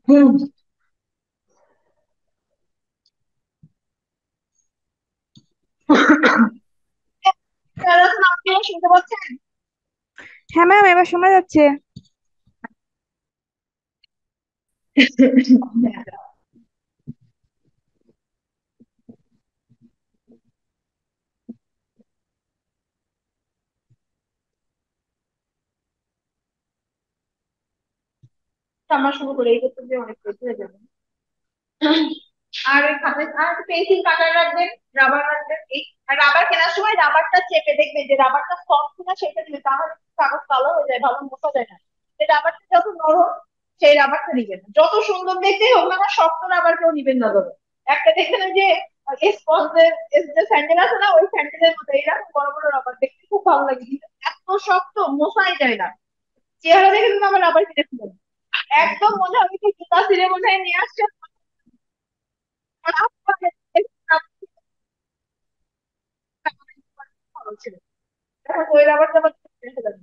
হুম। আপনিও শুনতে পাচ্ছেন? হ্যাঁ ম্যাম, এবার শোনা যাচ্ছে। আমরা শুরু করে এই করতে গিয়ে অনেক বেশি হয়ে যাবে। আর ওই খাতা আর পেন্সিল কাটার রাখবেন, রাবার রাখবেন। এই রাবার কেনার সময় রাবারটা চেপে দেখবেন যে রাবারটা সফট কিনা সেটা দিবেন, তাহলে কাগজ কালো হয়ে যায়, ভালো মোছা যায় না। যে রাবারটা যত নরম সেই রাবারটা নিবেন, যত সুন্দর দেখতে হোক না কেন, শক্ত রাবার কেউ নিবেন না ধরো। একটা দেখবেন ওই যে স্পঞ্জের যে স্যান্ডেল আছে না, ওই স্যান্ডেলের মতো এইরকম বড় বড় রাবার দেখতে খুব ভালো লাগে, কিন্তু এত শক্ত মোছাই যায় না। চেহারা দেখে কিন্তু আমার রাবার কিনে ফেলেন, একদম মনে হবে কি জুতা ছিঁড়ে মনে হয় নিয়ে আসছে। আর আপনাকে ভালো ছিল, এখন ওই রাবারটা আবার রেখে দেন।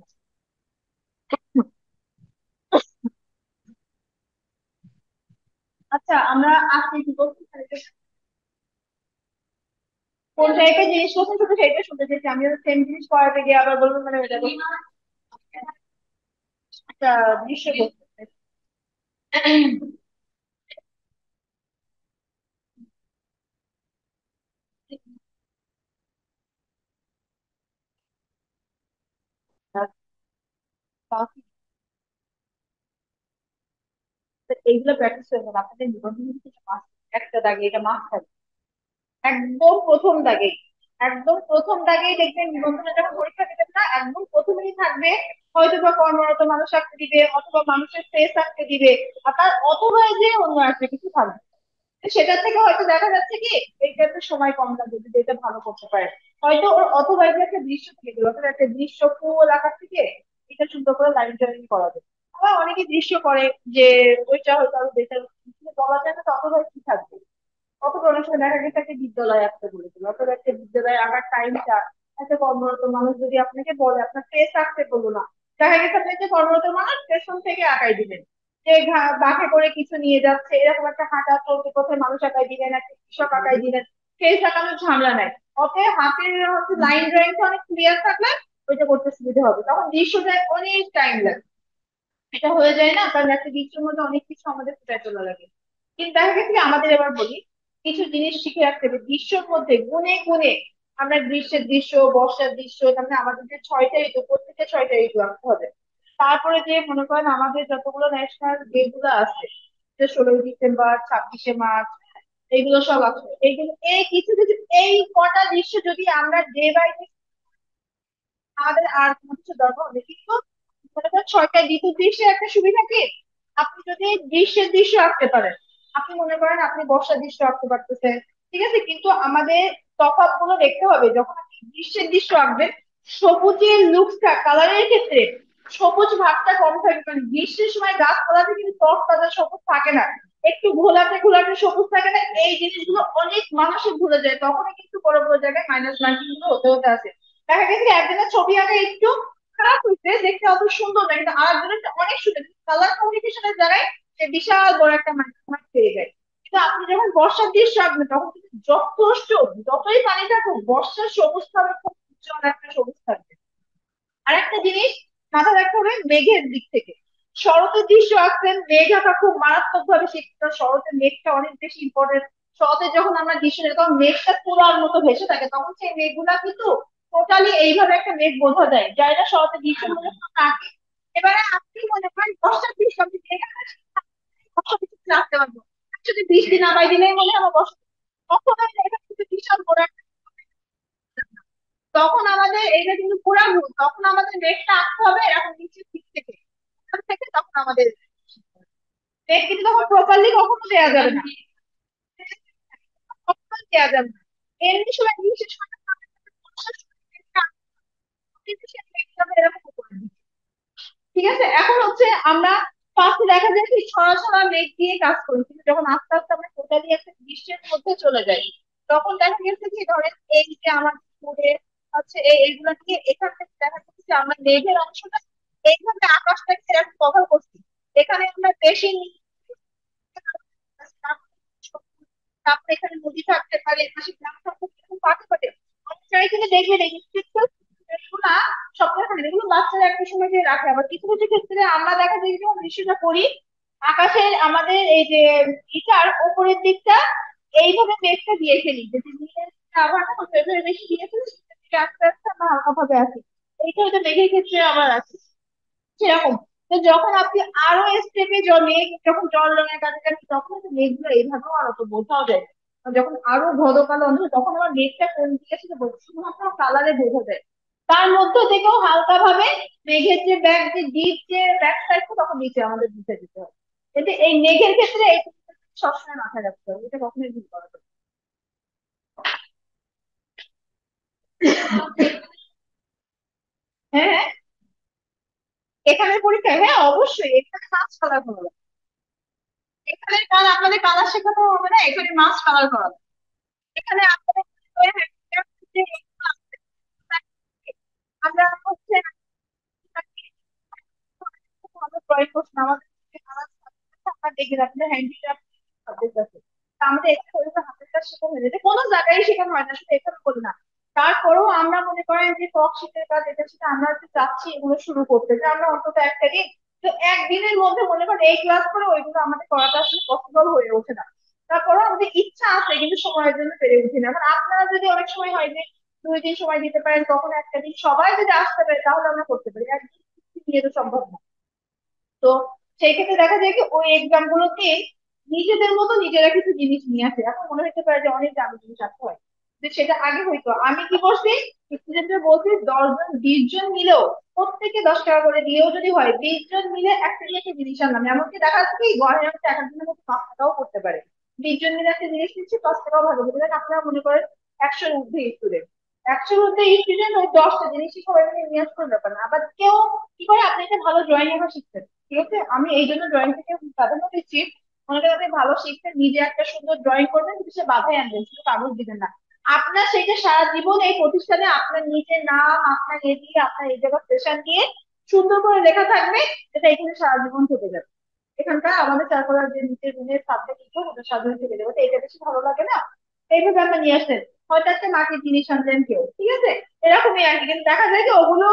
আচ্ছা, আমরা আজকে কি করছি, কোন টাইপের জিনিস করছেন শুধু সেটা শুনতে চাইছি। আমি সেম জিনিস করাতে গিয়ে আবার বলবো মানে ওইটা করছি। একটা দৃশ্য করতে। এইগুলো প্র্যাকটিস করবেন আপনাদের নিবন্ধন কিন্তু একটা দাগে এটা মাস্ট থাকবে, একদম প্রথম দাগে। একদম প্রথম দাগেই দেখবেন নিবন্ধনে যখন পরীক্ষা দেবেন না, একদম প্রথমেই থাকবে হয়তো বা কর্মরত মানুষ আঁকতে দিবে, অথবা মানুষের ফেস আঁকতে দিবে, আর তার অথবা যে অন্য একটা কিছু থাকবে। সেটা থেকে হয়তো দেখা যাচ্ছে কি এইটাতে সময় কম লাগবে যদি এটা ভালো করতে পারে। হয়তো ওর অথবা এটা একটা দৃশ্য থেকে দিল, অথবা একটা দৃশ্য ফুল আঁকার থেকে এটা সুন্দর করে লাইন টাইন করা যায়। আবার অনেকে দৃশ্য করে যে ওইটা হয়তো আরো বেটার, বলা যায় না তো অথবা কি থাকবে। অথবা অনেক সময় দেখা গেছে একটা বিদ্যালয় আঁকতে বলেছিল, অথবা একটা বিদ্যালয়ে আঁকার টাইমটা একটা কর্মরত মানুষ যদি আপনাকে বলে আপনার ফেস আঁকতে বললো না, দেখা গেছে আপনি যে কর্মরত মানুষ পেছন থেকে আঁকাই দিবেন, যে বাঁকে করে কিছু নিয়ে যাচ্ছে এরকম একটা হাঁটা চলতে পথে মানুষ আঁকাই দিলেন, একটা কৃষক আঁকাই দিলেন। ফেস আঁকানোর ঝামেলা নাই, অতএব হাতের হচ্ছে লাইন ড্রয়িংটা অনেক ক্লিয়ার থাকলে ওইটা করতে সুবিধা হবে, তখন দৃশ্যটায় অনেক টাইম লাগে। এটা হয়ে যায় না, কারণ একটা দৃশ্যের মধ্যে অনেক কিছু আমাদের ফুটায় তোলা লাগে। কিন্তু দেখা গেছে কি, আমাদের এবার বলি কিছু জিনিস শিখে রাখতে হবে দৃশ্যের মধ্যে গুণে গুণে। আমরা গ্রীষ্মের দৃশ্য, বর্ষার দৃশ্য, তারপরে আমাদের যে ছয়টা ঋতু, প্রত্যেকটা ছয়টা ঋতু আঁকতে হবে। তারপরে যে মনে করেন আমাদের যতগুলো ন্যাশনাল ডে গুলো আছে, যে 16ই ডিসেম্বর, 26শে মার্চ, এইগুলো সব আছে। এইগুলো এই কিছু কিছু এই কটা দৃশ্য যদি আমরা ডে বাই ডে, আমাদের আর কোনো কিছু দরকার হবে কিন্তু মনে করেন ছয়টা ঋতু দৃশ্যের একটা সুবিধা কি, আপনি যদি গ্রীষ্মের দৃশ্য আঁকতে পারেন, আপনি মনে করেন আপনি বর্ষার দৃশ্য আঁকতে পারতেছেন, ঠিক আছে, কিন্তু আমাদের তফাৎ গুলো দেখতে হবে। যখন আপনি গ্রীষ্মের দৃশ্য আঁকবেন, সবুজের লুকসটা কালারের ক্ষেত্রে সবুজ ভাবটা কম থাকবে, কারণ গ্রীষ্মের সময় গাছপালাতে কিন্তু তর তাজা সবুজ থাকে না, একটু ঘোলাটে ঘোলাটে সবুজ থাকে না। এই জিনিসগুলো অনেক মানুষের ভুলে যায়, তখনই কিন্তু বড় বড় জায়গায় মাইনাস মার্কিং গুলো হতে হতে আসে। দেখা গেছে একজনের ছবি আঁকা একটু খারাপ হয়েছে, দেখতে অত সুন্দর না, কিন্তু আরেকজনের অনেক সুন্দর, কালার কমিউনিকেশনের জায়গায় সে বিশাল বড় একটা মার্ক পেয়ে যায়। কিন্তু আপনি যখন বর্ষার দৃশ্য আঁকবেন তখন কিন্তু যথেষ্ট, যতই পানি থাকুক বর্ষার সবুজ থাকবে, খুব উজ্জ্বল একটা সবুজ থাকবে। আরেকটা জিনিস মাথায় রাখতে হবে মেঘের দিক থেকে। শরতের দৃশ্য আঁকছেন, মেঘ আঁকা খুব মারাত্মক ভাবে শিখতে, শরতের মেঘটা অনেক বেশি ইম্পর্টেন্ট। শরতে যখন আমরা দৃশ্য দেখি তখন মেঘটা তুলার মতো ভেসে থাকে, তখন সেই মেঘগুলা কিন্তু টোটালি এইভাবে একটা মেঘ বোঝা যায়, যাই না শরতের দৃশ্য মনে আঁকে। এবারে আপনি মনে করেন বর্ষার দৃশ্য, আপনি মেঘ আঁকা শিখে বর্ষার দৃশ্য আঁকতে পারবো, আর যদি বৃষ্টি নামাই দিলেই মনে হয় আমার বর্ষা, তখন এটা কিন্তু বিশাল বড় একটা, তখন আমাদের এইটা কিন্তু পুরা ভুল, তখন আমাদের মেঘটা আঁকতে হবে এরকম নিচের দিক থেকে, ওখান থেকে তখন আমাদের মেঘ কিন্তু তখন প্রপারলি কখনো দেওয়া যাবে না, কখনো দেওয়া যাবে না। এমনি সময় বিশেষ করে বর্ষার সময় মেঘটা কিন্তু সে মেঘটা এরকম করে দিবে। ঠিক আছে, এখন হচ্ছে আমরা ফার্স্টে দেখা যায় কি ছড়া মেঘ দিয়ে কাজ করি, কিন্তু যখন আস্তে আস্তে আমরা টোটালি একটা দৃশ্যের মধ্যে চলে যাই, তখন দেখা গেছে কি ধরেন এই যে আমাদের পুরে হচ্ছে এইগুলা দিয়ে এখান থেকে দেখা যাচ্ছে যে আমরা মেঘের অংশটা এইভাবে আকাশটাকে এরকম কভার করছি, এখানে আমরা বেশি তারপরে এখানে নদী থাকতে পারে, পাশে গ্রাম থাকতে পারে, এরকম পার্কে পারে অনেক জায়গায় কিন্তু দেখবেন এই এগুলা সপ্তাহখানেক এগুলো বাচ্চারা একটা সময় দিয়ে রাখে। আবার কিছু কিছু ক্ষেত্রে আমরা দেখা যায় যে যখন দৃশ্যটা করি, আকাশের আমাদের এই যে ইটার উপরের দিকটা এইভাবে মেঘটা দিয়ে ফেলি, যদি দিনের আবহাওয়াটা ওইভাবে বেশি দিয়ে ফেলি, সেটা থেকে আস্তে আস্তে আমরা হালকা ভাবে আসি। এইটা হয়তো মেঘের ক্ষেত্রে আবার আছে সেরকম। তো যখন আপনি আরো স্টেপে মেঘ যখন জল রঙের কাছাকাছি, তখন তো মেঘগুলো এইভাবেও আরো তো বোঝাও যায়। আর যখন আরো ঘন কালো অন্ধকার, তখন আমার মেঘটা কোন দিকে সেটা শুধুমাত্র কালারে বোঝা যায়। তার মধ্য থেকেও হালকা ভাবে মেঘের যে ব্যাক যে ডিপ যে ব্যাক সাইডটা তখন নিচে আমাদের দিতে দিতে হবে। কিন্তু এই মেঘের ক্ষেত্রে এই সবসময় মাথায় রাখতে হবে, এটা কখনোই ভুল করা যাবে না। হ্যাঁ হ্যাঁ, এখানে পরীক্ষায় হ্যাঁ অবশ্যই এখানে মাছ কালার করা লাগবে। এখানে কারণ আপনাদের কালার শেখানো হবে না, এখানে মাছ কালার করা লাগবে। এখানে আপনাদের যে আমরা হচ্ছে ভালো ড্রয়িং করছি না, আমাদের যে কালার আমরা দেখে রাখলে হ্যান্ডিক্রাফট সাবজেক্ট আছে। তা আমাদের এখানে ওইভাবে হাতের কাজ শেখানো হয়ে যায়, কোনো জায়গায় শেখানো হয় না, শুধু এখানে বলি না। তারপরেও আমরা মনে করেন যে কক শীতের কাজ এটা সেটা আমরা হচ্ছে চাচ্ছি এগুলো শুরু করতে, যে আমরা অন্তত একটা দিন, তো একদিনের মধ্যে মনে করেন এই ক্লাস করে ওইগুলো আমাদের করাটা আসলে পসিবল হয়ে ওঠে না। তারপরে আমাদের ইচ্ছা আছে কিন্তু সময়ের জন্য পেরে উঠি না। এখন আপনারা যদি অনেক সময় হয় যে 2 দিন সময় দিতে পারেন, তখন একটা দিন সবাই যদি আসতে পারে তাহলে আমরা করতে পারি, একদিন নিয়ে তো সম্ভব না। তো সেই ক্ষেত্রে দেখা যায় কি ওই এক্সাম গুলোতে নিজেদের মতো নিজেরা কিছু জিনিস নিয়ে আসে, এখন মনে হতে পারে যে অনেক দামি জিনিস আসতে হয়, যে সেটা আগে হইতো। আমি কি করছি, স্টুডেন্টরা বলছি 10 জন 20 জন মিলেও প্রত্যেকে 10 টাকা করে দিয়েও যদি হয়, 20 জন মিলে একটা নিয়ে একটা জিনিস আনলাম, এমনকি দেখা যাচ্ছে কি গড়ে হচ্ছে এক একজনের মধ্যে 5 টাকাও করতে পারে। 20 জন মিলে একটা জিনিস নিচ্ছি, 5 টাকাও ভালো করতে পারেন। আপনারা মনে করেন 100-র ঊর্ধ্বে স্টুডেন্ট, 100-র ঊর্ধ্বে স্টুডেন্ট ওই 10টা জিনিসই সবাই মিলে নিয়ে আসতে ব্যাপার না। আবার কেউ কি করে, আপনি একটা ভালো ড্রয়িং এবার শিখছেন, ঠিক আছে, আমি এই জন্য ড্রয়িং থেকে প্রাধান্য দিচ্ছি। মনে করেন আপনি ভালো শিখছেন, নিজে একটা সুন্দর ড্রয়িং করবেন, কিন্তু সে বাধায় আনবেন, শুধু কাগজ দিবেন না। আপনার সেটা সারা জীবন এই প্রতিষ্ঠানে আপনার নিজের নাম, আপনার এ দিয়ে, আপনার এই জায়গায় স্পেশাল দিয়ে সুন্দর করে লেখা থাকবে, এটা এখানে সারা জীবন থেকে যাবে। এখানকার আমাদের চারপাড়ার যে নিচের রুমের সাবজেক্ট গুলো ওটা সাধারণ থেকে যাবে, তো এটা বেশি ভালো লাগে না। এইভাবে আমরা নিয়ে আসতেন, হয়তো একটা মাটির জিনিস আনলেন কেউ, ঠিক আছে, এরকমই আর কি। কিন্তু দেখা যায় যে ওগুলো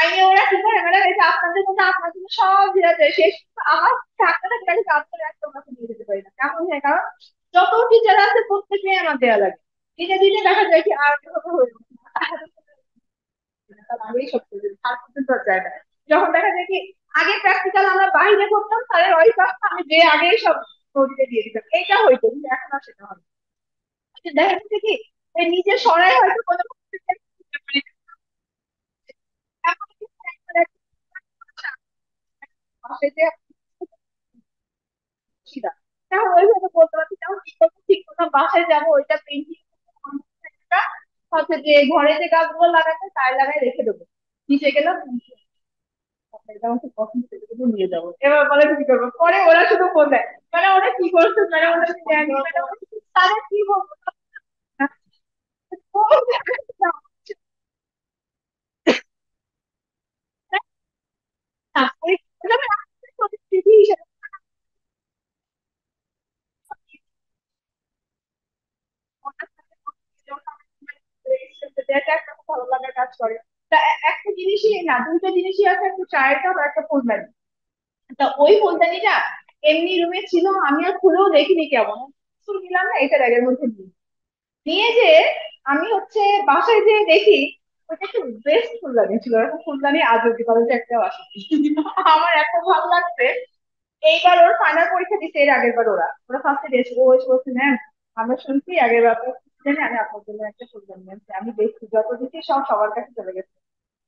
আইনে ওরা কি করে, ম্যাডাম এটা আপনাদের মধ্যে আপনার জন্য সব দেওয়া যায় শেষ, আমার টাকাটা গাড়ি আপনার একটা ওনাকে নিয়ে যেতে পারি না, কেমন হয়, কারণ যত টিচার আছে প্রত্যেকে আমার দেওয়া লাগে। দিনে দিনে দেখা যায় কি আর কিভাবে হয়ে উঠছে না। কারণ আমি সব করি, আর পর্যন্ত আর যায় না। যখন দেখা যায় কি আগে প্র্যাকটিক্যাল আমরা বাইরে করতাম, তাহলে ওই কাজটা আমি যে আগেই সব নোটে দিয়ে দিতাম, এইটা হইতো, কিন্তু এখন আর সেটা হয় না। কিন্তু দেখা যাচ্ছে কি ওই নিজে সরাই হয়তো কোনো এমন কিছু একটা পাশে যে ছিলাম, এখন ওইভাবে বলতে পারছি না, এখন কি করবো ঠিক মতো বাসায় যাবো ওইটা পেন্টিং হচ্ছে যে ঘরে যে গাছগুলো লাগাচ্ছে তাই লাগাই রেখে দেবো, নিচে গেলাম এটা আমার খুব পছন্দ, এগুলো নিয়ে যাবো। এবার বলে কি করবো, পরে ওরা শুধু বলবে মানে ওরা কি করছে, মানে ওরা কি জানি, মানে ওরা তাদের কি বলবো না। ওই স্মৃতি হিসেবে এটা একটা খুব ভালো লাগার কাজ করে। তা একটা জিনিসই না, দুটো জিনিসই আছে, একটা চায়ের কাপ আর একটা ফুলদানি। তা ওই ফুলদানিটা এমনি রুমে ছিল, আমি আর খুলেও দেখিনি, কেমন ফুল নিলাম না এটা ব্যাগের মধ্যে নিয়ে নিয়ে যে আমি হচ্ছে বাসায় যে দেখি ওটা একটু বেস্ট ফুলদানি ছিল, এরকম ফুলদানি আজ অব্দি কলেজে একটাও আসেনি। আমার এত ভালো লাগছে। এইবার ওর ফাইনাল পরীক্ষা দিচ্ছে, এর আগের বার ওরা ওরা ফার্স্টে দিয়েছে, ও এসে বলছে ম্যাম আমরা শুনছি আগের বার জানি আমি আপনার জন্য একটা ফুলদানি আনছি, আমি দেখছি যত দিচ্ছি সব সবার কাছে চলে গেছে।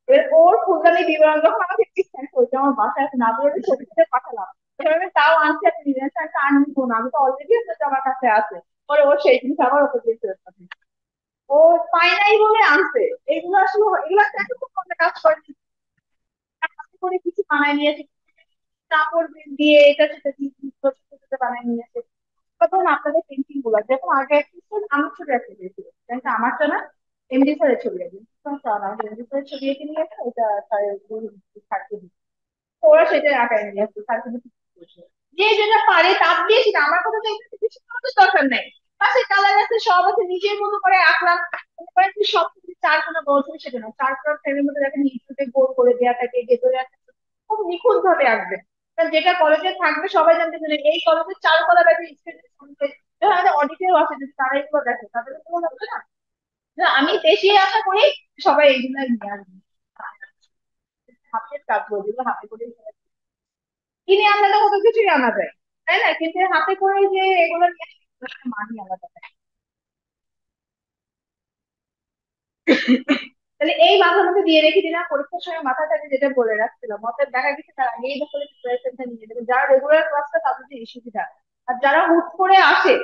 এবার ওর ফুলদানি বিবরণ যখন আমাকে সেন্ড করেছে, আমার বাসায় আছে না বলে ছবি তুলে পাঠালাম। এবার আমি তাও আনছি, একটা নিয়ে আসছি, একটা আনবো না, আমি তো অলরেডি আমার কাছে আছে। পরে ওর সেই জিনিস আবার ওকে দিয়ে ফেরত পাঠিয়েছে। ও পায় নাই বলে আনছে। এগুলো আসলে এগুলো একটা একটা খুব মজা কাজ করে, করে কিছু বানায় নিয়েছে, কাপড় দিয়ে এটা সেটা দিয়ে ছোট ছোট ছোট বানায় নিয়েছে। তখন আপনাদের পেন্টিং গুলো যেরকম আগে একটা ছিল, আমার ছোট একটা দিয়েছিল, কিন্তু আমারটা না এমডি স্যারের ছবি আছে, এমডি স্যারের ছবি এঁকে নিয়ে আসে, ওটা স্যারের থাকতে দিই। তো ওরা সেটা আঁকায় নিয়ে আসছে, স্যার কিন্তু যে যেটা পারে তার দিয়ে সেটা, আমার কথা তো এখানে কিছু করার দরকার নেই, পাশে সব আছে নিজের মতো করে আঁকলাম। মনে করেন যে সব কিছু চার কোনা বলছে সেটা না, চার কোনা ফ্রেমের মধ্যে দেখেন নিচুতে গোল করে দেওয়া থাকে, ভেতরে একটা খুব নিখুঁত ভাবে আঁকবে। কারণ যেটা কলেজে থাকবে সবাই জানতে পারে এই কলেজের চারুকলা ব্যাপারে স্টুডেন্ট অডিটেও আছে, যদি তারা এগুলো দেখে তাদের তো লাগবে না। না, আমি বেশি আশা করি সবাই এইগুলো নিয়ে আসবে। হাতের কাজ বলে যেগুলো হাতে করে কিনে আনলে তো কত কিছুই আনা যায়, তাই না? কিন্তু হাতে করে যে এগুলো নিয়ে আসলে একটা মানই আলাদা। তাহলে এই মাথার মধ্যে দিয়ে রেখে দিলাম, পরীক্ষার সময় মাথায় থাকে যেটা বলে রাখছিলাম, অর্থাৎ দেখা গেছে তার আগেই যখন প্রিপারেশনটা নিয়ে নেবে। যারা রেগুলার ক্লাসটা তাদের যে সুবিধা, আর যারা হুট করে আসে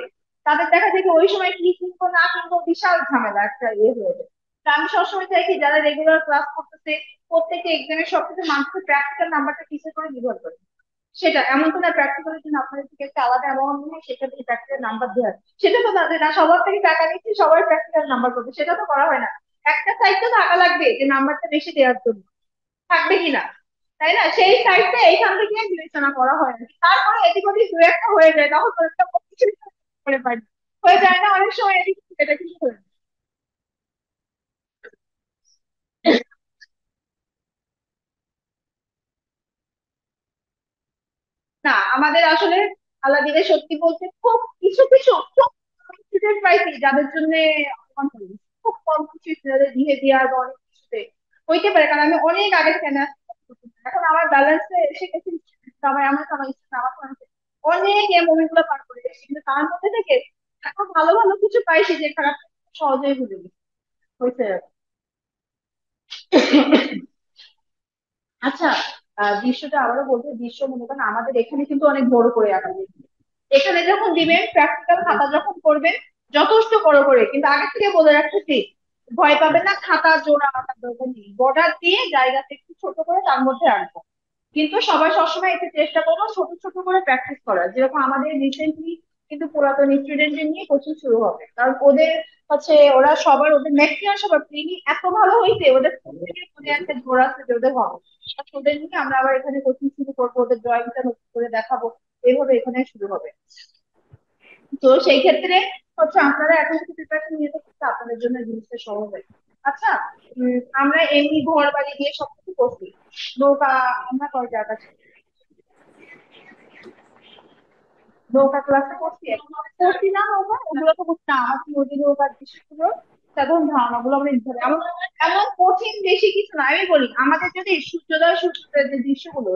তাদের দেখা যায় কি ওই সময় কি কিনবো না কিনবো বিশাল ঝামেলা একটা হয়ে যায়। তা আমি সবসময় চাই কি যারা রেগুলার ক্লাস করতেছে প্রত্যেকটা এক্সামে সবকিছু মানুষের প্র্যাকটিক্যাল নাম্বারটা কিসের করে নির্ভর করে। সেটা এমন তো না প্র্যাকটিক্যালের জন্য আপনাদের থেকে একটা আলাদা অ্যামাউন্ট নেই, সেটা থেকে প্র্যাকটিক্যাল নাম্বার দেওয়া হয়। সেটা তো তাদের না, সবার থেকে টাকা নিচ্ছি সবার প্র্যাকটিক্যাল নাম্বার করবে, সেটা তো করা হয় না। একটা সাইড তো থাকা লাগবে যে নাম্বারটা বেশি দেওয়ার জন্য, থাকবে কিনা, তাই না? সেই সাইডটা এইখান থেকে বিবেচনা করা হয় না। তারপরে এদিক ওদিক দু একটা হয়ে যায়, তখন তো একটা কিছু করে পারি হয়ে যায় না অনেক সময়, এদিক থেকে এটা কিছু হয়ে যায়। না, আমাদের আসলে আল্লাহ দিলে সত্যি বলতে খুব কিছু কিছু খুব স্টুডেন্ট পাইছি যাদের জন্য অপমান করি। খুব কম কিছু যাদের বিহেভিয়ার বা অনেক কিছুতে হইতে পারে, কারণ আমি অনেক আগে থেকে না, এখন আমার ব্যালেন্সে এসে গেছি। সবাই আমার সবাই আমার সঙ্গে অনেক মুভি গুলো পার করে এসেছি, কিন্তু তার মধ্যে থেকে এখন ভালো ভালো কিছু পাইছি যে খারাপ সহজেই ভুলে গেছি। হয়েছে আর কি। আচ্ছা, দৃশ্যটা আবারও বলতে, দৃশ্য মনে করেন আমাদের এখানে কিন্তু অনেক বড় করে আঁকা যায়। এখানে যখন দিবেন প্র্যাকটিক্যাল খাতা যখন করবেন যথেষ্ট বড় করে, কিন্তু আগে থেকে বলে রাখতেছি ভয় পাবেন না, খাতা জোড়া আঁকার দরকার নেই, বর্ডার দিয়ে জায়গাতে একটু ছোট করে তার মধ্যে আঁকবো। কিন্তু সবাই সবসময় একটু চেষ্টা করবো ছোট ছোট করে প্র্যাকটিস করার, যেরকম আমাদের রিসেন্টলি কিন্তু পুরাতন স্টুডেন্টদের নিয়ে কোচিং শুরু হবে, কারণ ওদের হচ্ছে ওরা সবার ওদের ম্যাক্সিমাম সবার প্রিলি এত ভালো হয়েছে, ওদের প্রত্যেকের মনে একটা জোর আছে যে ওদের হবে। ওদের নিয়ে আমরা আবার এখানে কোচিং শুরু করবো, ওদের ড্রয়িংটা নতুন করে দেখাবো, এইভাবে এখানে শুরু হবে। তো সেই ক্ষেত্রে হচ্ছে আপনারা এখন থেকে প্রিপারেশন নিতে করতে আপনাদের জন্য জিনিসটা সহজ হয়। আচ্ছা, আমরা এমনি ঘর বাড়ি দিয়ে সবকিছু করছি, নৌকা, আমরা কয় জায়গা নৌকা ক্লাসে করছি, করছি না নৌকা, ওগুলো তো করছি না, আমাদের নদী নৌকার দৃশ্যগুলো সাধারণ ধারণাগুলো আমরা নিতে হবে। এমন এমন কঠিন বেশি কিছু না, আমি বলি আমাদের যদি সূর্যোদয় সূর্যোদয়ের যে দৃশ্যগুলো,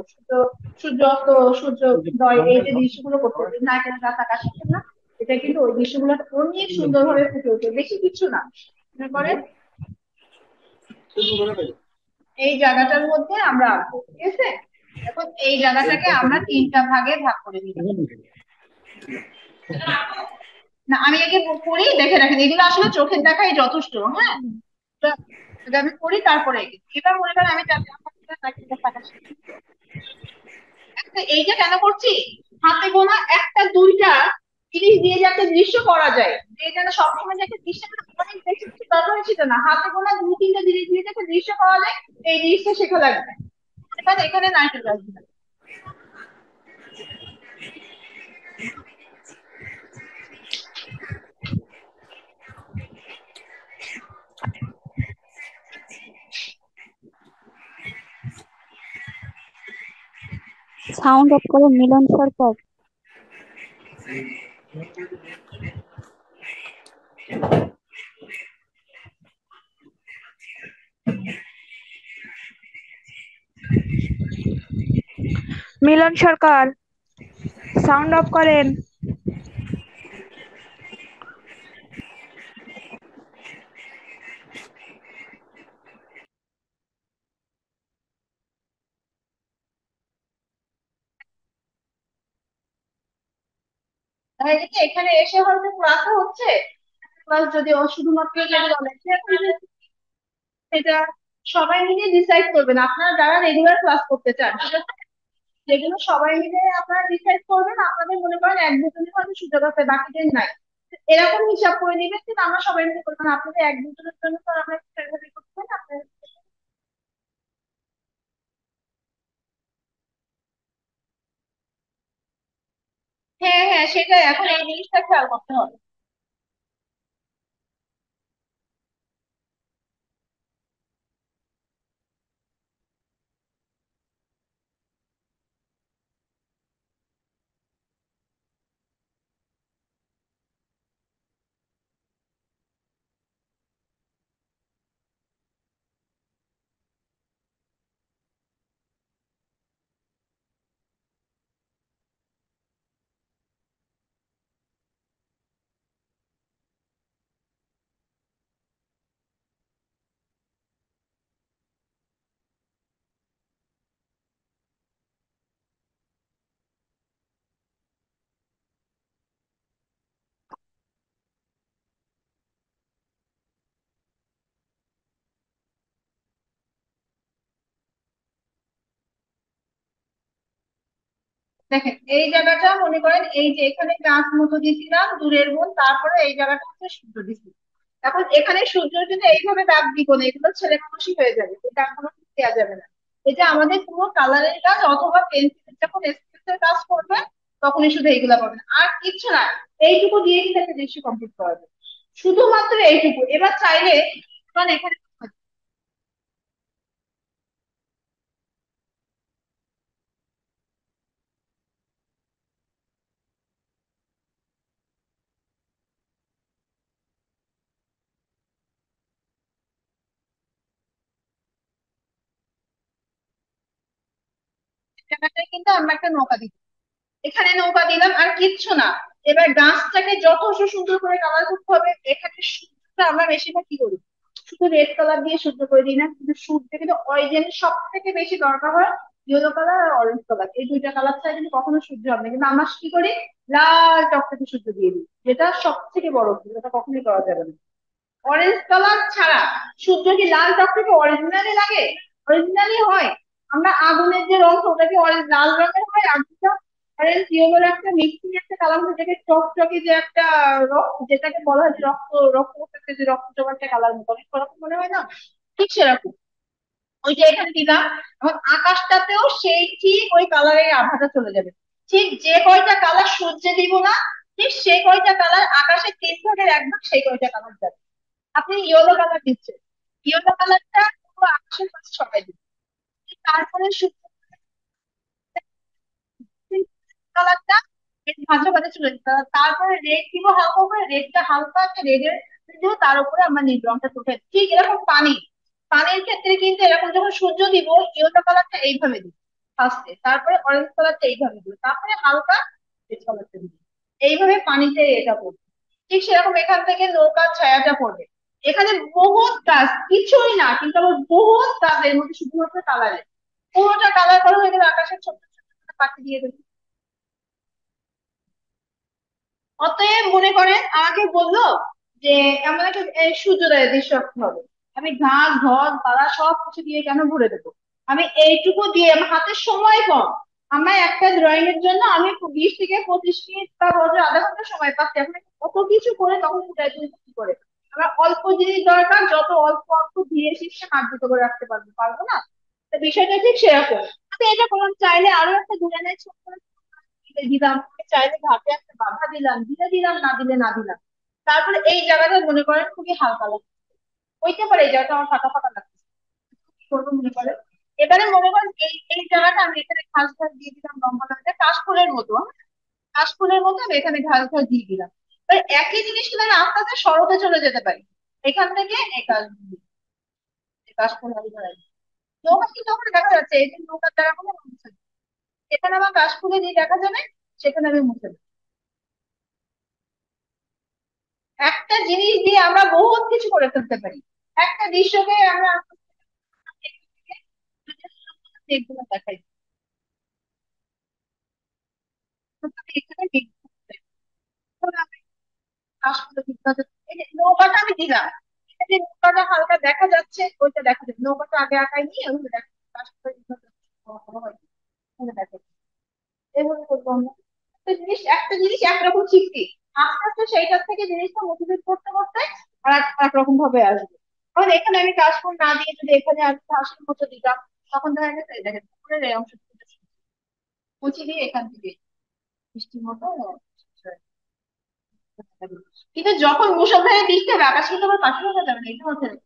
সূর্যাস্ত, সূর্যোদয়, এই যে দৃশ্যগুলো করতে হবে নায়কের গাছ আকাশ আছে না, এটা কিন্তু ওই দৃশ্যগুলো অনেক সুন্দরভাবে ফুটে ওঠে, বেশি কিছু না। মনে করেন এই জায়গাটার মধ্যে আমরা আঁকবো, ঠিক আছে? এখন এই জায়গাটাকে আমরা তিনটা ভাগে ভাগ করে দিলাম। না, আমি আগে করি, দেখে রাখেন, এগুলো আসলে চোখের দেখাই যথেষ্ট, হ্যাঁ? তো যদি আমি করি তারপরে এগিয়ে। এবার মনে করেন আমি চারটে একটা এইটা কেন করছি, হাতে গোনা একটা দুইটা জিনিস দিয়ে যাতে দৃশ্য করা যায়, যে যেন সবসময় যে একটা দৃশ্য অনেক বেশি কিছু দরকার হয় সেটা না, হাতে গোনা দুই তিনটা জিনিস দিয়ে যাতে দৃশ্য করা যায়, এই জিনিসটা শেখা লাগবে। এখানে এখানে নারকেল গাছ দিলাম। সাউন্ড অফ করে মিলন সরকার। মিলন সরকার, সাউন্ড অফ করেন। দেখা গেছে এখানে এসে হয়তো ক্লাসে হচ্ছে, ক্লাস যদি শুধুমাত্র যদি বলে সেটা সবাই মিলে ডিসাইড করবেন, আপনারা যারা রেগুলার ক্লাস করতে চান, ঠিক আছে? যেগুলো সবাই মিলে আপনারা ডিসাইড করবেন, আপনাদের মনে করেন এক দুজনের হয়তো সুযোগ আছে বাকিদের নাই, এরকম হিসাব করে নিবেন, কিন্তু আমরা সবাই মিলে করবো না, আপনাদের এক দুজনের জন্য তো আর আমরা সেভাবে করতে পারি না আপনাদের। হ্যাঁ হ্যাঁ, সেটাই, এখন এই জিনিসটা খেয়াল করতে হবে। দেখেন এই জায়গাটা মনে করেন, এই যে এখানে গাছ মতো দিছিলাম দূরের বোন, তারপরে এই জায়গাটা হচ্ছে সূর্য দিছি। এখন এখানে সূর্য যদি এইভাবে দাগ দিব না, এগুলো ছেলে মানুষই হয়ে যাবে, এই দাগগুলো দেওয়া যাবে না। এটা আমাদের পুরো কালারের কাজ অথবা পেন্সিলের যখন স্কেচের কাজ করবে তখনই শুধু এইগুলা পাবেন, আর কিচ্ছু না। এইটুকু দিয়ে কিন্তু একটা দৃশ্য কমপ্লিট করা যাবে, শুধুমাত্র এইটুকু। এবার চাইলে কারণ এখানে জায়গাটায় কিন্তু আমরা একটা নৌকা দিই, এখানে নৌকা দিলাম আর কিচ্ছু না। এবার গাছটাকে যত সুন্দর করে কালার করতে হবে, এখানে সূর্যটা আমরা বেশিরভাগ কি করি, শুধু রেড কালার দিয়ে সূর্য করে দিই না, কিন্তু সূর্য কিন্তু অরিজিনাল সব থেকে বেশি দরকার হয় ইয়েলো কালার আর অরেঞ্জ কালার, এই দুইটা কালার ছাড়া কিন্তু কখনো সূর্য হবে না। কিন্তু আমরা কি করি, লাল টকটকে সূর্য দিয়ে দিই, যেটা সব থেকে বড় ভুল, এটা কখনোই করা যাবে না। অরেঞ্জ কালার ছাড়া সূর্য কি লাল টকটকে অরিজিনালি লাগে? অরিজিনালি হয়? আমরা আগুনের যে রং ওটাকে অরেঞ্জ লাল রঙের হয়, আগুনটা অরেঞ্জ ইয়েলোর একটা মিক্সিং একটা কালার, যেটাকে টকটকে যে একটা রক্ত, যেটাকে বলা হয় যে রক্ত, রক্ত করতে যে রক্ত জবা একটা কালার মতো অনেক রকম মনে হয় না, ঠিক সেরকম। ওই যে এখানে দিলাম, এবং আকাশটাতেও সেই ঠিক ওই কালারের আভাটা চলে যাবে। ঠিক যে কয়টা কালার সূর্যে দিব না, ঠিক সেই কয়টা কালার আকাশে তিন ভাগের এক ভাগ সেই কয়টা কালার যাবে। আপনি ইয়েলো কালার দিচ্ছেন, ইয়েলো কালারটা পুরো আকাশের পাশে ছড়াই দিচ্ছেন। তারপরে কালারটা ভাজা ভাজা চলে যেতে হবে। তারপরে রেড দিব হালকা করে, রেডটা হালকা একটা রেডের দিব, তার উপরে আমরা নীল রংটা উঠে ঠিক এরকম পানি। পানির ক্ষেত্রে কিন্তু এরকম যখন সূর্য দিব, ইয়েলো কালারটা এইভাবে দিব ফার্স্টে, তারপরে অরেঞ্জ কালারটা এইভাবে দিব, তারপরে হালকা রেড কালারটা দিব, এইভাবে পানিতে এটা পড়বে। ঠিক সেরকম এখান থেকে নৌকার ছায়াটা পড়বে। এখানে বহুত কাজ, কিছুই না কিন্তু আমার বহুত কাজ এর মধ্যে, শুধুমাত্র কালারের। পুরোটা কালার করা হয়ে গেলে আকাশের ছোট ছোট ছোট পাখি দিয়ে দেবে। অতএব মনে করেন আমাকে বললো যে এমন একটা সূর্যোদয়ের দৃশ্য আঁকতে হবে, আমি ঘাস ঘর পাড়া সব কিছু দিয়ে কেন ভরে দেবো? আমি এইটুকু দিয়ে, আমার হাতে সময় কম, আমার একটা ড্রয়িং এর জন্য আমি 20 থেকে 25 মিনিট বা বড় আধা ঘন্টা সময় পাচ্ছি, এখন আমি কত কিছু করে তখন ফুটাই তুলতে কি করে? আমার অল্প জিনিস দরকার, যত অল্প অল্প দিয়ে শেষে হাত দুটো করে রাখতে পারবো, পারবো না? তো বিষয়টা ঠিক সেরকম। আমি এটা করলাম, চাইলে আরো একটা ডিজাইনের ছোট করে দিলাম, চাইলে ঘাটে একটা বাধা দিলাম, দিলে দিলাম, না দিলে না দিলাম। তারপরে এই জায়গাটা মনে করেন খুবই হালকা লাগছে, হইতে পারে এই জায়গাটা আমার ফাঁকা ফাঁকা লাগছে, কি করবো মনে করেন? এবারে মনে করেন এই এই জায়গাটা আমি এখানে ঘাস ঘাস দিয়ে দিলাম, লম্বা লম্বা কাশফুলের মতো, হ্যাঁ? কাশফুলের মতো আমি এখানে ঘাস ঘাস দিয়ে দিলাম। এবার একই জিনিস কিন্তু আমি আস্তে আস্তে সরতে চলে যেতে পারি, এখান থেকে এই কাশ এই কাশফুল আমি ধরাই। নৌকা কিন্তু ওখানে দেখা যাচ্ছে, এই যে নৌকার জায়গা কোনো মুছে দিই। এখানে আমার কাশফুলে দিয়ে দেখা যাবে, সেখানে আমি মুছে দিই। একটা জিনিস দিয়ে আমরা বহুত কিছু করে ফেলতে পারি, একটা দৃশ্যকে আমরা দেখগুলো দেখাই। এখানে কাশফুলে এই যে নৌকাটা আমি দিলাম, এই যে নৌকাটা হালকা দেখা যাচ্ছে ওইটা দেখা যাবে, নৌকাটা আগে আঁকাই নিয়ে ওগুলো দেখা কাশফুলে হয় দেখা, এভাবে করবো আমরা। একটা জিনিস একরকম শিখছি, আস্তে আস্তে সেইটার থেকে জিনিসটা মোটিভেট করতে করতে আর একরকম ভাবে আসবে। কারণ এখানে আমি কাশফুল না দিয়ে যদি এখানে আমি ঘাসের মতো দিতাম, তখন দেখা গেছে এই দেখেন পুকুরের এই অংশ কুচি দিয়ে এখান থেকে বৃষ্টির মতো কিন্তু যখন মুষলধারে বৃষ্টি হবে আকাশ কিন্তু আবার পাখি হয়ে যাবে না, এটা হচ্ছে না।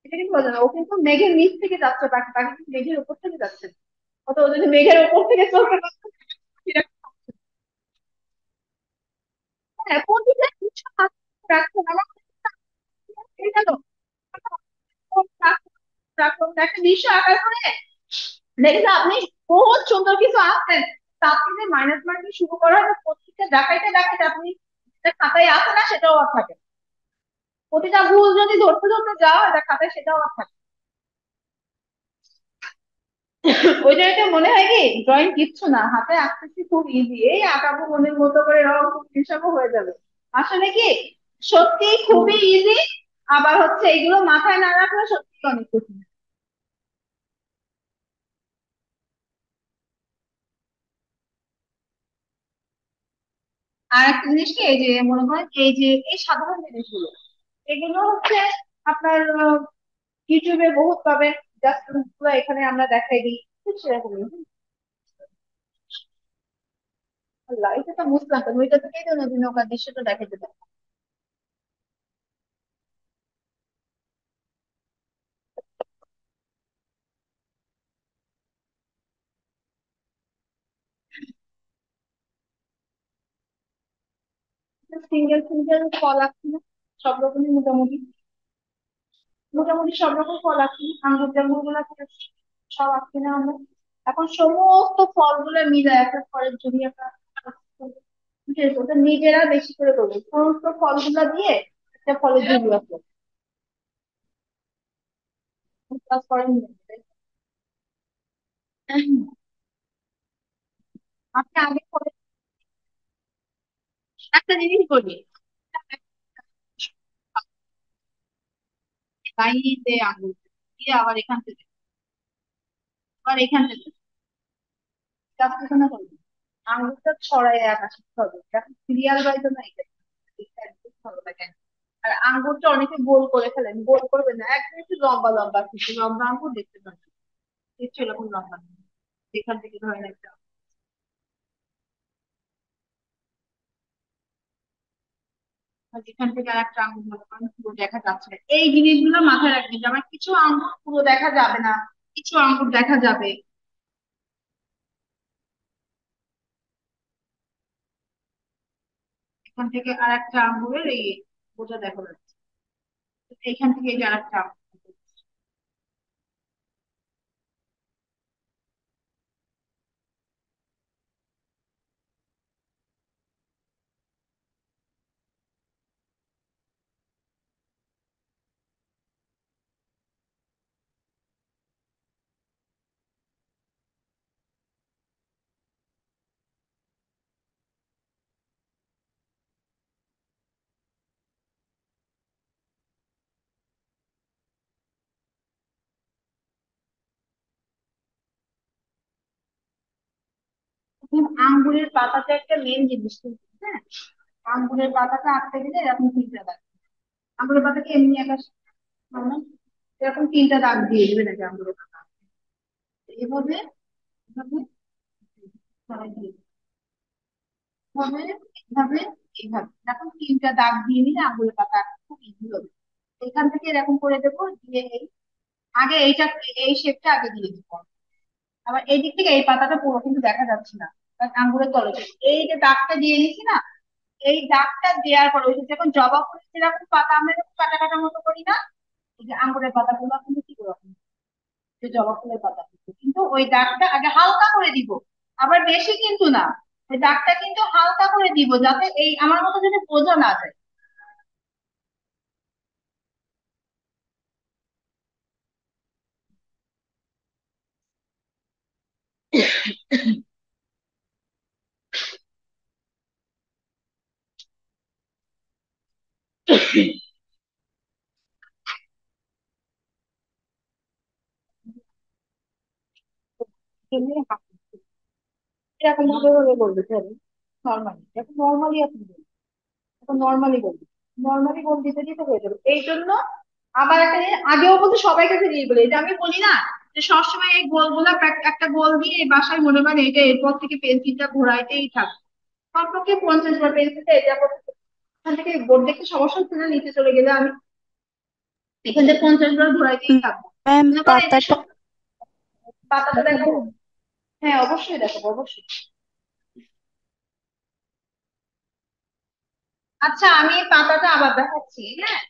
এটা কিন্তু বোঝা যায়, ও কিন্তু মেঘের নিচ থেকে যাচ্ছে, পাখি পাখি কিন্তু মেঘের উপর থেকে যাচ্ছে না। অত ও যদি মেঘের উপর থেকে চলতে পারতো, হ্যাঁ প্রতিটা কিছু হাত রাখতো না, আমার এই গেল একটা দৃশ্য আঁকার পরে দেখেন আপনি বহুত সুন্দর কিছু আঁকতেন, তার থেকে মাইনাস মার্কিং শুরু করা হবে, প্রত্যেকটা দেখাইতে দেখাইতে আপনি যেটা খাতায় আছে না সেটাও আর থাকে না। প্রতিটা ভুল যদি ধরতে ধরতে যাও এটা খাতায় সেটাও আর থাকে না। ওই জায়গাটা মনে হয় কি ড্রয়িং কিচ্ছু না, হাতে আঁকতেছি খুব ইজি, এই আঁকাবো মনের মতো করে রং হিসাবও হয়ে যাবে। আসলে কি সত্যি খুবই ইজি, আবার হচ্ছে এগুলো মাথায় না রাখলে সত্যি অনেক কঠিন। আর একটা জিনিস কি, এই যে মনে করেন এই যে এই সাধারণ জিনিসগুলো, এগুলো হচ্ছে আপনার ইউটিউবে বহুত পাবে, জাস্ট পুরো এখানে আমরা দেখাই দিই, ঠিক সেরকমই। আল্লাহ, এটা তো বুঝলাম তো, ওইটা থেকেই তো নদী নৌকার দৃশ্যটা দেখা যেত। সিঙ্গেল সিঙ্গেল ফল আছে না, সব রকমই মোটামুটি, মোটামুটি সব রকম ফল আছে, আঙ্গুর টাঙ্গুর গুলা কি আছে? সব আছে না আমরা এখন সমস্ত ফলগুলো মিলে একটা ফলের জমি একটা, ঠিক আছে, ওটা নিজেরা বেশি করে করবো, সমস্ত ফলগুলা দিয়ে একটা ফলের জমি আছে। কাজ করেন নি? আপনি আগে করে একটা জিনিস বলি, বাইরে আঙুর দিয়ে আবার এখান থেকে, আবার এখান থেকে গাছ পিছনে করবো, আঙুরটা ছড়াই আকাশে হবে, এখন সিরিয়াল বাইতো না, এটা এটা একদম ভালো লাগে না। আর আঙ্গুরটা অনেকে গোল করে ফেলেন, গোল করবে না, একদম একটু লম্বা লম্বা, কিছু লম্বা আঙ্গুর দেখতে পাচ্ছি, দেখছো এরকম লম্বা না। এখান থেকে ধরেন একটা, আর এখান থেকে আর একটা আঙ্গুর মনে করেন পুরো দেখা যাচ্ছে না। এই জিনিসগুলো মাথায় রাখবেন যে আমার কিছু আঙ্গুর পুরো দেখা যাবে না, কিছু আঙ্গুর দেখা যাবে। এখান থেকে আর একটা আঙ্গুরের এই বোঝা দেখা যাচ্ছে, এখান থেকে এই যে আর একটা আঙ্গুর। এখন আঙ্গুরের পাতাটা একটা মেন জিনিস কিন্তু, হ্যাঁ, আঙ্গুরের পাতাটা আঁকতে গেলে এরকম তিনটা দাগ, আঙ্গুরের পাতাকে এমনি আঁকা হয় না, এরকম তিনটা দাগ দিয়ে দিবেন আগে আঙ্গুরের পাতা, এভাবে এভাবে ছড়াই দিয়ে এভাবে এভাবে এইভাবে, এখন তিনটা দাগ দিয়ে নিলে আঙ্গুরের পাতা আঁকা খুব ইজি হবে। এখান থেকে এরকম করে দেবো, দিয়ে এই আগে এইটা, এই শেপটা আগে দিয়ে দিবো, আবার এই দিক থেকে এই পাতাটা পুরো কিন্তু দেখা যাচ্ছে না, কারণ আঙ্গুরের তলে থেকে এই যে দাগটা দিয়ে নিছি না, এই দাগটা দেওয়ার পর ওই যে যখন জবা ফুলের যেরকম পাতা আমরা যখন কাটা কাটা মতো করি না, এই যে আঙ্গুরের পাতাগুলো কিন্তু ঠিক ওরকম, যে জবা ফুলের পাতা কিন্তু, কিন্তু ওই দাগটা আগে হালকা করে দিব, আবার বেশি কিন্তু না, ওই দাগটা কিন্তু হালকা করে দিব যাতে এই আমার মতো যদি বোঝা না যায়। এমনি এরকম ভাবে ভাবে বলবে নর্মালি, এখন নর্মালি আপনি বলবেন, এখন নর্মালি বলবি, নর্মালি বল দিতে দিতে হয়ে যাবে এই জন্য। আবার একটা জিনিস আগেও বলতে সবাই কাছে দিয়ে বলে, এটা আমি বলি না যে সবসময় এই গোলগুলা একটা গোল দিয়ে এই বাসায় মনে করেন এটা এরপর থেকে পেন্সিলটা ঘোরাইতেই থাকবে, কমপক্ষে 50 বার পেন্সিলটা এটা এখান থেকে বোর্ড দেখতে সমস্যা হচ্ছে না, নিচে চলে গেলে আমি এখান থেকে 50 বার ঘোরাইতেই থাকবো। ম্যাম মনে করেন এই যে পাতাটা পাতাটা দেখো, দেখাবো। হ্যাঁ অবশ্যই দেখো অবশ্যই। আচ্ছা আমি এই পাতাটা আবার দেখাচ্ছি, হ্যাঁ,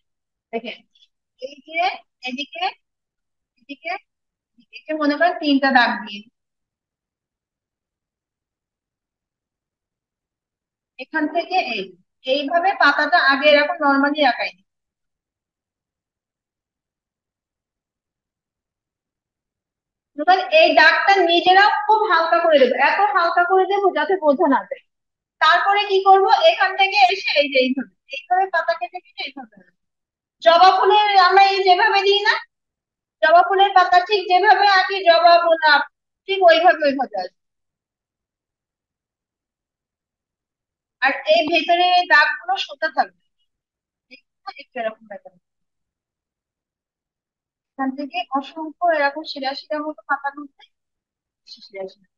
দেখেন, এই যে এদিকে এদিকে এদিকে মনে করেন তিনটা দাগ দিয়ে এখান থেকে এই এইভাবে পাতাটা আগে এরকম নর্মালি আঁকাই দিই। এবার এই দাগটা নিজেরাও খুব হালকা করে দেবো, এত হালকা করে দেবো যাতে বোঝা না যায়। তারপরে কি করব, এখান থেকে এসে এই যে এইভাবে এইভাবে পাতা কেটে কেটে এইভাবে জবা ফুলের আমরা এই যেভাবে দিই না, জবা ফুলের পাতা ঠিক যেভাবে আঁকি, জবা গোলাপ ঠিক ওইভাবে ওইভাবে আসবে। আর এই ভেতরে দাগগুলো সোজা থাকবে, একটু এরকম ব্যাপার। এখান থেকে অসংখ্য এরকম শিরা শিরা মতো পাতার মধ্যে শিরা শিরা।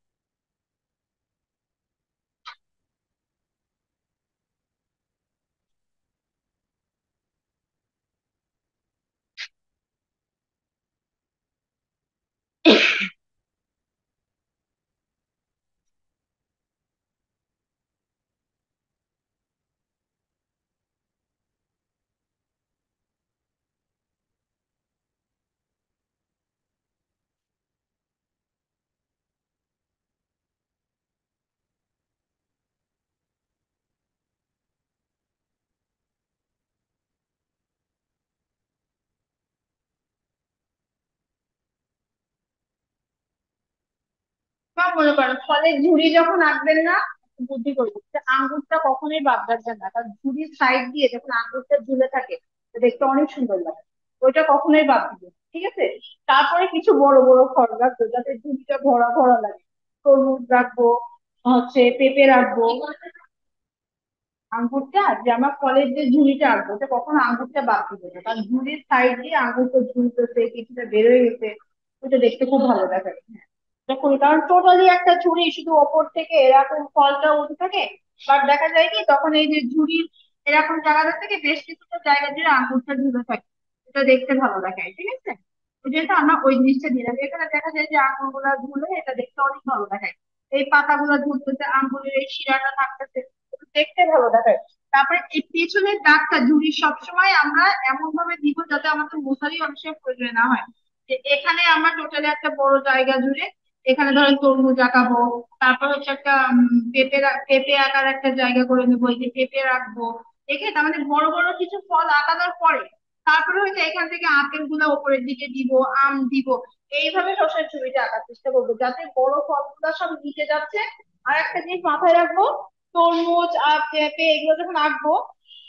বা মনে করেন ফলের ঝুড়ি যখন আঁকবেন না, একটু বুদ্ধি করবেন যে আঙ্গুরটা কখনোই বাদ রাখবেন না, কারণ ঝুড়ির সাইড দিয়ে যখন আঙ্গুরটা ঝুলে থাকে তো দেখতে অনেক সুন্দর লাগে। ওইটা কখনোই বাদ দিবেন না, ঠিক আছে? তারপরে কিছু বড় বড় ফল রাখবো যাতে ঝুড়িটা ভরা ভরা লাগে। তরমুজ রাখবো, পেঁপে রাখবো। আঙ্গুরটা যে আমার ফলের যে ঝুড়িটা আঁকবো ওটা কখনো আঙ্গুরটা বাদ দিবে না, কারণ ঝুড়ির সাইড দিয়ে আঙ্গুরটা ঝুলতেছে, কিছুটা বেরোয় গেছে, ওটা দেখতে খুব ভালো দেখায়। দেখুন, কারণ টোটালি একটা ঝুড়ি শুধু ওপর থেকে এরকম ফলটা উঠে থাকে, বাট দেখা যায় কি তখন এই যে ঝুড়ির এরকম জায়গাটা থেকে বেশ কিছুটা জায়গা জুড়ে আঙ্গুরটা ঝুলে থাকে, এটা দেখতে ভালো দেখায়, ঠিক আছে? ওই জন্য আমরা ওই জিনিসটা দিলাম। এখানে দেখা যায় যে আঙ্গুর গুলা ঝুলে এটা দেখতে অনেক ভালো দেখায়। এই পাতাগুলো ঝুলতেছে, আঙ্গুরের এই শিরাটা থাকতেছে, এটা দেখতে ভালো দেখায়। তারপরে এই পেছনের দাগটা ঝুড়ি সবসময় আমরা এমন ভাবে দিব যাতে আমাদের মশারি অংশের প্রয়োজন না হয়। যে এখানে আমরা টোটালি একটা বড় জায়গা জুড়ে এখানে ধরেন তরমুজ আঁকাবো, তারপর হচ্ছে একটা পেঁপে আঁকার একটা জায়গা করে নেবো, এই যে পেঁপে রাখবো। এখানে তার মানে বড় বড় কিছু ফল আঁকানোর পরে তারপরে হচ্ছে এখান থেকে আপেল গুলো উপরের দিকে দিব, আম দিব। এইভাবে শসার ছবিটা আঁকার চেষ্টা করবো যাতে বড় ফলগুলো সব নিচে যাচ্ছে। আর একটা জিনিস মাথায় রাখবো, তরমুজ আর পেঁপে এগুলো যখন আঁকবো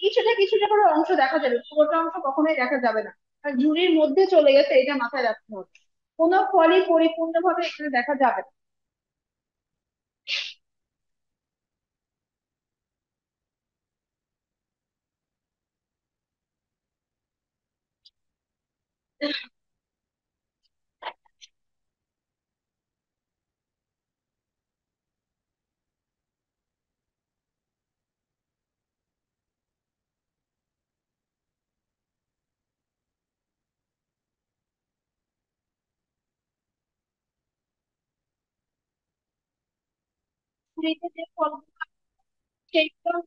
কিছুটা কিছুটা করে অংশ দেখা যাবে, পুরোটা অংশ কখনোই দেখা যাবে না। আর ঝুড়ির মধ্যে চলে গেছে এটা মাথায় রাখতে হবে। কোনো ফলই পরিপূর্ণভাবে এখানে দেখা যাবে না। ঝুড়িতে যে ফলগুলো সেইগুলো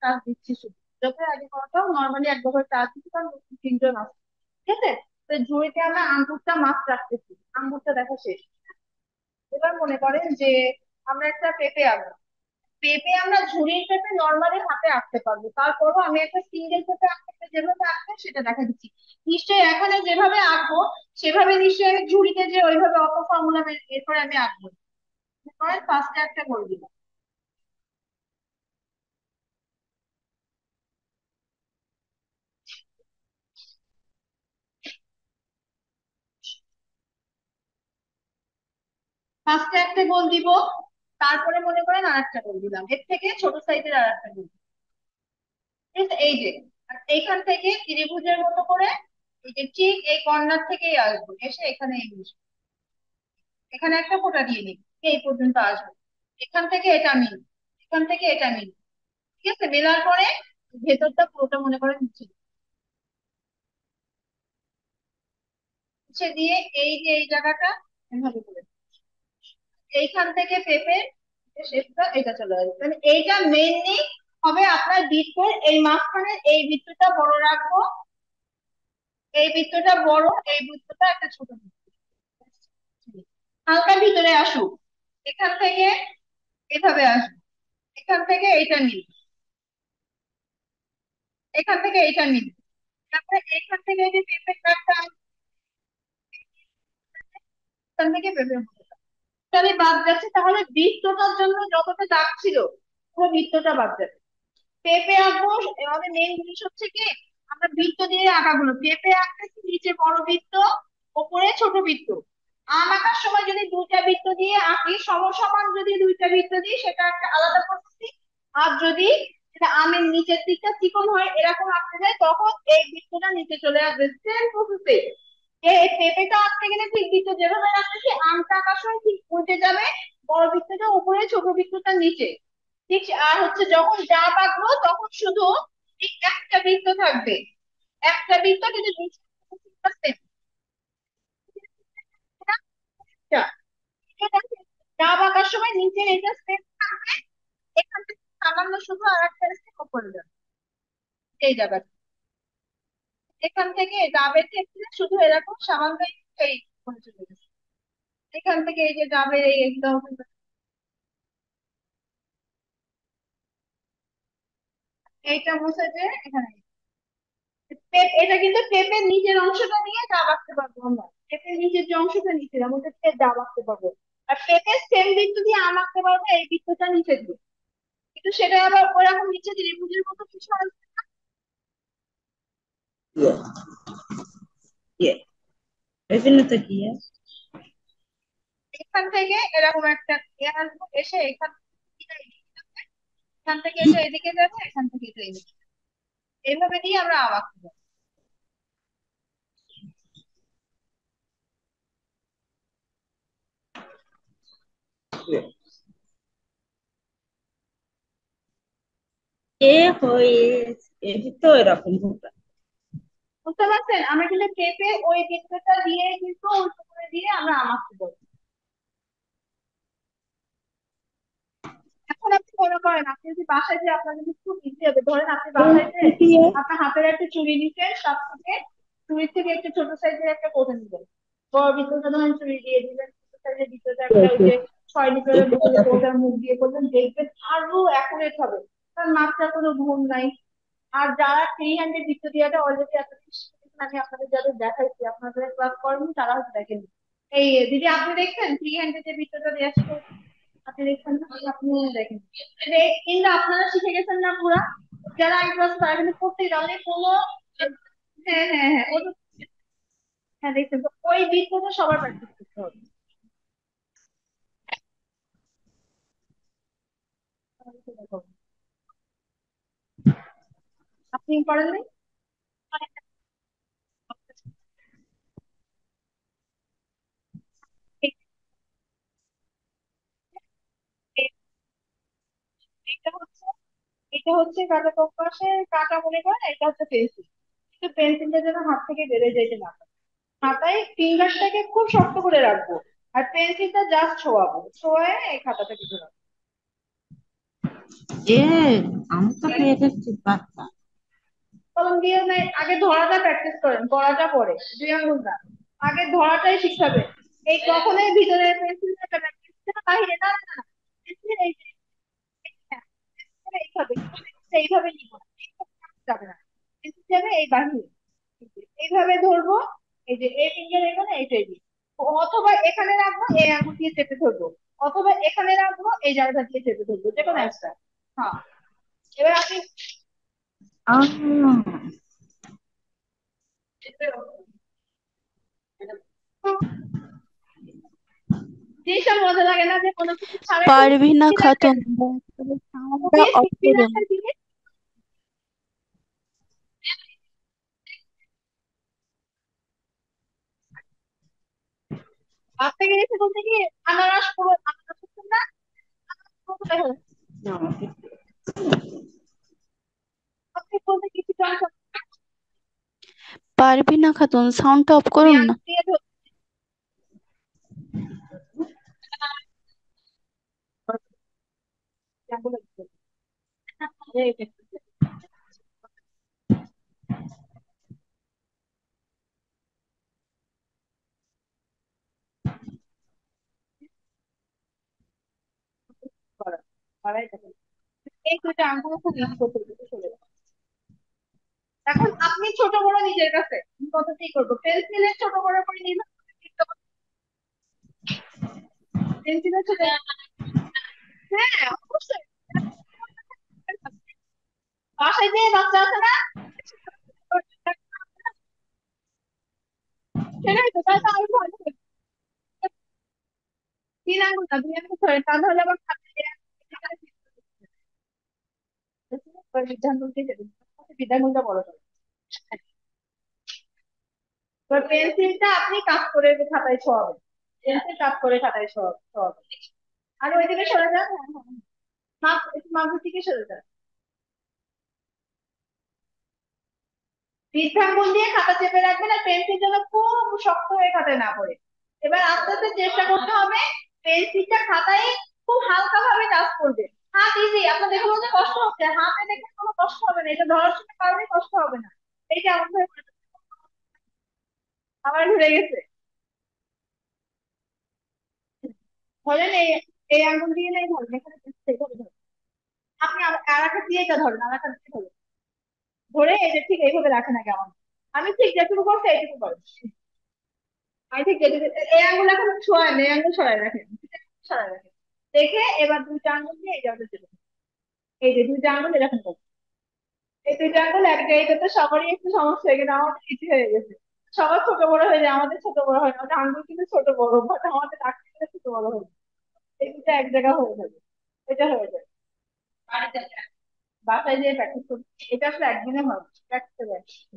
কাজ দিচ্ছি শুধু, যত আগে করাটাও নর্মালি এক বছর কাজ দিচ্ছি কারণ নতুন তিনজন আছে, ঠিক আছে? তো ঝুড়িতে আমরা আঙ্গুরটা মাছ রাখতেছি, আঙ্গুরটা দেখা শেষ। এবার মনে করেন যে আমরা একটা পেঁপে আনবো। পেঁপে আমরা ঝুড়ির পেঁপে নর্মালি হাতে আঁকতে পারবো, তারপরও আমি একটা সিঙ্গেল পেঁপে আঁকতে গেলে যেভাবে আঁকবো সেটা দেখা দিচ্ছি। নিশ্চয়ই এখানে যেভাবে আঁকবো সেভাবে নিশ্চয়ই আমি ঝুড়িতে যে ওইভাবে অত ফর্মুলা বের করে আমি আঁকবো না। ফার্স্টে একটা করে দিলাম। ফার্স্টে একটা গোল দিব, তারপরে মনে করেন আর একটা গোল দিলাম, এর থেকে ছোট সাইজের আর একটা গোল। ঠিক আছে? এই যে আর এইখান থেকে ত্রিভুজের মতো করে এই যে ঠিক এই কর্নার থেকেই আসবো, এসে এখানে এই বসবো। এখানে একটা ফোঁটা দিয়ে নিই, এই পর্যন্ত আসবো। এখান থেকে এটা মিল, এখান থেকে এটা মিল, ঠিক আছে? মেলার পরে ভেতরটা পুরোটা মনে করেন নিচে নিচে দিয়ে এই যে এই জায়গাটা এভাবে করে এইখান থেকে পেঁপে শেপটা এটা চলে আসবে, মানে এইটা মেইনলি হবে আপনার বৃত্তের এই মাঝখানে এই বৃত্তটা বড় রাখবো, এই বৃত্তটা বড়, এই বৃত্তটা একটা ছোট বৃত্ত। হালকা ভিতরে আসুক, এখান থেকে এভাবে আসবে, এখান থেকে এইটা নিন, এখান থেকে এইটা নিন। তারপরে এখান থেকে এই যে পেঁপে কাটটা এখান থেকে পেঁপে তাহলে বাদ যাচ্ছে, তাহলে বৃত্তটার জন্য যতটা দাগ ছিল পুরো বৃত্তটা বাদ যাবে। পেঁপে আঁকবো, আমাদের মেন জিনিস হচ্ছে কি আমরা বৃত্ত দিয়ে আঁকাগুলো পেঁপে আঁকতেছি নিচে বড় বৃত্ত, ওপরে ছোট বৃত্ত। আম আঁকার সময় যদি দুইটা বৃত্ত দিয়ে আঁকি, সমসমান যদি দুইটা বৃত্ত দিই সেটা একটা আলাদা পদ্ধতি। আর যদি এটা আমের নিচের দিকটা চিকন হয় এরকম আঁকতে যায়, তখন এই বৃত্তটা নিচে চলে আসবে। সেম প্রসেসে এই পেঁপেটা আঁকতে গেলে ঠিক বৃত্ত যেভাবে রাখতেছি, আমটা আঁকার সময় ঠিক উল্টে যাবে, বড় বৃত্তটা উপরে ছোট বৃত্তটা নিচে। ঠিক আর হচ্ছে যখন ডাব আঁকবো তখন শুধু ঠিক একটা বৃত্ত থাকবে, একটা বৃত্ত কিন্তু নিচে same। ডাব আঁকার সময় নিচে এটা সেম থাকবে, এখান থেকে সামান্য শুধু আর একটা স্টেপ উপরে যাবে এই জায়গাটা। এখান থেকে ডাবের ক্ষেত্রে শুধু এরকম সামান্য এই করে চলে গেছে। এখান থেকে এই যে ডাবের এই একদম এইটা মুছে যে এখানে এটা কিন্তু পেঁপের নিচের অংশটা নিয়ে ডাব আঁকতে পারবো আমরা। পেঁপের নিচের যে অংশটা নিচে আমাদের থেকে ডাব আঁকতে পারবো। আর পেঁপের সেম বৃত্ত দিয়ে আম আঁকতে পারবো এই বৃত্তটা নিচে দিয়ে। কিন্তু সেটা আবার ওরকম নিচে ত্রিভুজের মতো কিছু আসবে। ये ये विभिन्नता की है। এখান থেকে এরকম একটা আসবো, এসে এখান থেকে এখান থেকে এটা এদিকে যাবে, এখান থেকে এটা এদিকে, এইভাবে দিয়ে আমরা আম আঁকতে পারবো। ये ये হয়ে তো এরকম হবে। বুঝতে পারছেন, আমরা কিন্তু পেঁপে ওই বৃত্তটা দিয়ে কিন্তু উল্টো করে দিয়ে আমরা আম আঁকতে পারবো। এখন আপনি মনে করেন আপনি যদি বাসায় যে আপনার যদি খুব ইচ্ছে হবে, ধরেন আপনি বাসায় যে আপনার হাতের একটা চুড়ি নিচ্ছেন, সব থেকে চুড়ির থেকে একটা ছোট সাইজের একটা কোটা নিবেন, বড় ভিতরটা ধরেন চুড়ি দিয়ে দিবেন, ছোট সাইজের ভিতরটা একটা ওই যে 6 লিটারের বোতলে কোটার মুখ দিয়ে করলেন, দেখবেন আরো অ্যাকুরেট হবে, কারণ মাত্রা কোনো ভুল নাই। আর যারা ফ্রি হ্যান্ডের বৃত্ত দিয়েটা অলরেডি এতদিন শিখেছেন, আমি আপনাদের যাদের দেখাইছি আপনাদের ক্লাস করেন তারা হয়তো দেখেন। এই দিদি আপনি দেখছেন ফ্রি হ্যান্ডের যে বৃত্তটা দিয়ে আসছে, আপনি দেখছেন না? আপনি দেখেন যে কিন্তু আপনারা শিখে গেছেন না পুরা, যারা আগে ক্লাস তারা কিন্তু করতেই তাহলে কোনো। হ্যাঁ হ্যাঁ হ্যাঁ ও তো, হ্যাঁ দেখছেন তো ওই বৃত্তটা সবার প্র্যাকটিস করতে হবে। আপনি করেন নাই? এটা হচ্ছে, এটা হচ্ছে কাটা কম্পাসের কাটা মনে করেন, এটা হচ্ছে পেন্সিল। কিন্তু পেন্সিলটা যেন হাত থেকে বেড়ে যেতে না পারে। খাতায় ফিঙ্গারটাকে খুব শক্ত করে রাখবো, আর পেন্সিলটা জাস্ট ছোঁয়াবো, ছোঁয়ে এই খাতাটা কিছু রাখবো। এ আমি তো পেয়ে যাচ্ছি বাচ্চা। কলম দিয়ে নাই, আগে ধরাটা প্র্যাকটিস করেন, করাটা পরে, 2 আঙ্গুল না, আগে ধরাটাই শিখতে হবে। এই কখনোই ভিতরে পেন্সিল বাহিরে না না না, পেন্সিল এই যে, হ্যাঁ, pencil এইভাবে এইভাবে নিব না, এইভাবে যাবে না, পেন্সিল যাবে এই বাহিরে, এইভাবে ধরবো, এই যে এই ফিঙ্গার এখানে এইটাই দিই, অথবা এখানে রাখবো এই আঙ্গুল দিয়ে চেপে ধরবো, অথবা এখানে রাখবো এই জায়গাটা দিয়ে চেপে ধরবো, যে কোনো একটা। হ্যাঁ, এবার আপনি আহ জিনিসটা মজা লাগে না যে কোনো কিছু ছাড়াই খুবই পারভিনা সিম্পল একটা, খাতুন, সাউন্ডটা খুবই অফ সিম্পল করুন। একটা জিনিস। বাচ্চাকে রেখে বলতে কি আনারস পুরো আনারস হচ্ছে না, আনারস পুরো দেখা যাচ্ছে। আপনি বলতে কিছু জানতো না। পারভিনা খাতুন, সাউন্ডটা অফ আমি করুন না। আঙুল দিয়ে ধরছি। আঙুল দিয়ে ধরছি। এই যে, করা, করাই থাকে। এই দুটো আঙ্গুল খুব ইজি করতে হবে, চলে যাবে। এখন আপনি ছোট বড় নিজের কাছে কতটি করবো, পেন্সিলের ছোট বড় করে নিলাম, পেন্সিলের ছোট, হ্যাঁ অবশ্যই। বাসায় যে বাচ্চা আছে না, সেটাই তো, তাই তো আমি ভয় পাই। 3 আঙ্গুল না 2 আঙ্গুল ধরে, তা নাহলে আবার খাতে এবার বৃদ্ধাঙ্গুল দিয়ে চেপে দিতে হবে, বৃদ্ধাঙ্গুলটা বড় করে। এবার পেন্সিলটা আপনি কাট করে খাতায় ছোঁয়াবেন, পেন্সিল কাট করে খাতায় ছোঁয়াবেন। আর ওইদিকে সরে যান, হ্যাঁ হ্যাঁ হ্যাঁ। একটু মাঝের দিকে সরে যান। বৃদ্ধাঙ্গুল দিয়ে খাতা চেপে রাখবেন, আর পেন্সিল যেন খুব শক্ত হয়ে খাতায় না পড়ে। এবার আস্তে আস্তে চেষ্টা করতে হবে পেন্সিলটা খাতায় খুব হালকা ভাবে টাচ করবে। হাত ইজি, আপনার দেখে মনে হচ্ছে কষ্ট হচ্ছে, হাতে দেখে কোনো কষ্ট হবে না, এটা ধরার সময় কারণে কষ্ট হবে না। এই যে এমন ভাবে আবার ঘুরে গেছে। ধরেন এই আঙ্গুল দিয়ে নাই ধরেন, এখানে এইভাবে ধরেন। আপনি আর একটা দিয়ে এটা ধরেন, আর একটা দিয়ে ধরেন, ধরে এই যে ঠিক এইভাবে রাখেন আগে আমার। আমি ঠিক যেটুকু করছি এইটুকু করেন। আমি ঠিক যেটুকু, এই আঙ্গুল এখন ছোঁয়ায় না, এই আঙ্গুল সরাই রাখেন, সরাই রাখেন। দেখে এবার দুইটা আঙ্গুল দিয়ে এই জায়গাটা চেপে ধরুন। এই যে দুইটা আঙ্গুল এরকম করুন। এই দুইটা আঙ্গুল এক জায়গায়, তো সবারই একটু সমস্যা হয়ে গেছে, আমাদের ইজি হয়ে গেছে। সবার ছোট বড় হয়ে যায়, আমাদের ছোট বড় হয় না, আমাদের আঙ্গুল কিন্তু ছোট বড়, বাট আমাদের আকৃতিটা ছোট বড় হয়ে যায়। এই দুটো এক জায়গা হয়ে যাবে, এটা হয়ে যায়। বাসায় যেয়ে প্র্যাকটিস করতে, এটা আসলে একদিনে হয়, প্র্যাকটিসের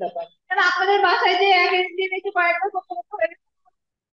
ব্যাপার। কারণ আপনাদের বাসায় যে এক একদিন একটু কয়েকবার করতে করতে হয়ে গেছে।